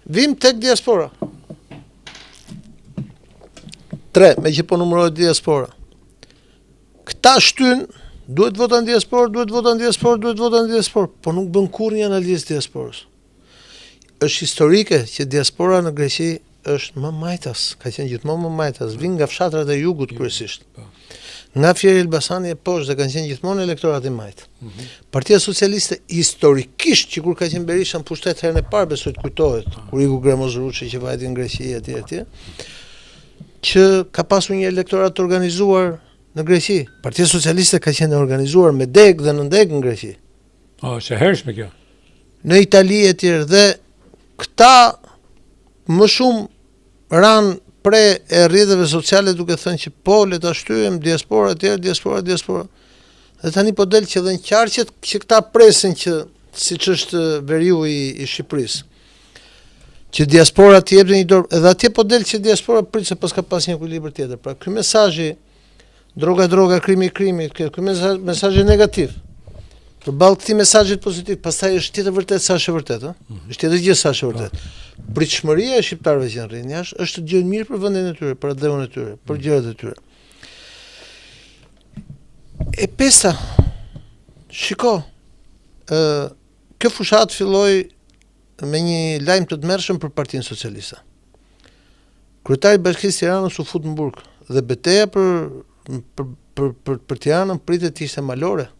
Vim tek diaspora. 3, me që po numërohet diaspora. Këta shtyn, duhet vota në diaspora, duhet vota në diaspora, duhet vota në diaspora, po nuk bën kur një analizë diasporës. Është historike që diaspora në Greqi është më majtas, ka qenë gjithmonë më majtas, vin nga fshatrat e jugut kryesisht. Nga Fieri Elbasani e poshtë dhe kanë qenë gjithmonë elektorat i majt. Partia Socialiste historikisht që kur ka qenë Berisha në pushtet herën e parë besoj të kujtohet, kur iku Gremoz Ruçi që vajti në Greqi etj. Që ka pasur një elektorat të organizuar në Greqi. Partia Socialiste ka qenë organizuar me deg dhe në deg në Greqi. Është e hershme kjo. Në Itali etj. Dhe këta më shumë ranë pre e rrjeteve sociale duke thënë që po le ta shtyjem diaspora etj, diaspora. Dhe tani po del që dhe në qarqet që këta presin që siç është veriu i Shqipërisë. Që diaspora të jepte një dorë, edhe atje po del që diaspora prit se pas ka pas një ekuilibër tjetër. Pra ky mesazhi droga, krimi, ky mesazhi negativ. Përballë këtij mesazhit pozitiv, pastaj është tjetër vërtet sa është e vërtet, ëh? Është tjetër gjë sa është e vërtet. Pritshmëria e shqiptarëve që rrinë jashtë është gjë e mirë për vendin e tyre, për dheun e tyre, për gjërat e tyre. E pesta, shiko, kjo fushat filloi me një lajm të tmerrshëm për Partinë Socialiste. Kryetari i Bashkisë Tiranës u fut në burg dhe betejë për Tiranën pritet të ishte malore.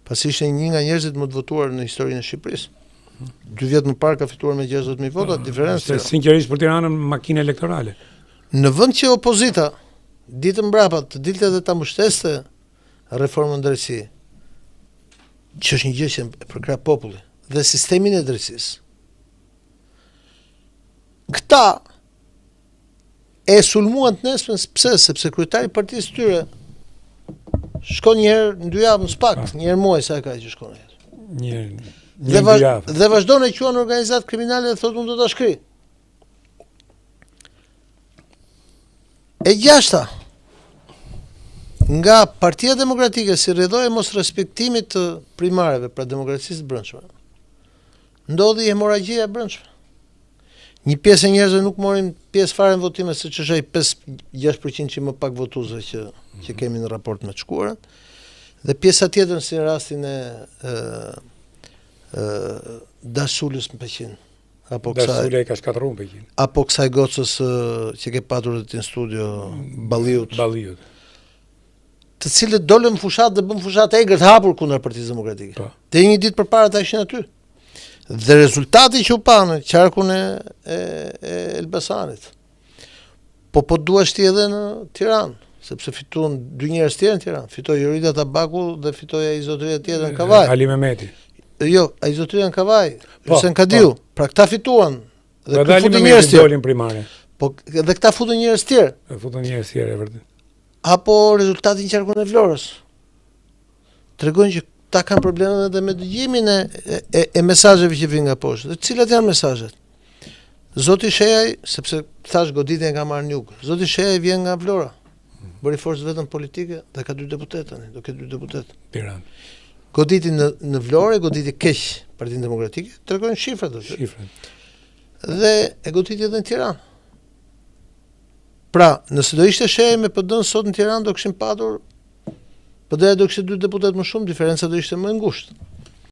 Pasi ishte një nga njerëzit më të votuar në historinë e Shqipërisë. 2 vjet më parë ka fituar me 60.000 vota, diferencë. Sinqerisht për Tiranën makinë elektorale. Në vend që opozita ditën mbrapa të dilte dhe ta mbështeste reformën drejtësi, që është një gjë që e përkrah populli dhe sistemin e drejtësisë. Këta e sulmuan të nesmen, pse? Sepse kryetari i partisë tyre shkon një herë në 2 javë në spak, një herë muaj sa ka që shkon një. Dhe vazhdon e quan organizatë kriminale dhe thotë unë do ta shkri. E 6, nga Partia Demokratike si rrjedhoi e mos respektimit të primareve, pra demokracisë brendshme, ndodhi hemoragjia e brendshme. Një pjesë e njerëzve nuk morin pjesë fare në votime, siç është ai 5-6% që më pak votuesve që kemi në raport me të shkuarën, dhe pjesa tjetër si në rastin e Dasulës në Peqin. Dasulja i ka shkatërruar në Peqin. Apo kësaj gocës që ke patur në studio Balliut. Të cilët dolën në fushat dhe bën fushat egër të hapur kundër Partisë Demokratike. Dhe një ditë përpara ata ishin aty. Dhe rezultati që u pa në qarkun e Elbasanit. Po duash ti edhe në Tiranë, sepse fituan 2 njerëz tjerë në Tiranë. Fitoi Jorida Tabaku dhe fitoi ai zotëria tjetër në Kavaj. Ali Mehmeti. Jo, ai zotëria në Kavaj, Hysén Kadiu. Pra këta fituan. Dhe këtu futën njerëz dolin primare. Po dhe këta futën njerëz tjerë. Futën njerëz tjerë e vërtet. Apo rezultati në qarkun e Vlorës. Tregojnë që ta kanë probleme edhe me dëgjimin e mesazheve që vijnë nga poshtë. Dhe cilat janë mesazhet? Zoti Shejaj, sepse thash goditjen ka marrë në jug. Zoti Shejaj vjen nga Vlora. Bëri forcë vetëm politike dhe ka 2 deputet tani, do ketë 2 deputet. Tiranë. Goditi në Vlorë, goditi keq Partinë Demokratike, tregojnë shifrat aty. Shifrat. Dhe e goditi edhe në Tiranë. Pra, nëse do ishte Shejaj me PD-n sot në Tiranë do kishin patur PD-ja do kishte 2 deputet më shumë, diferenca do ishte më e ngushtë.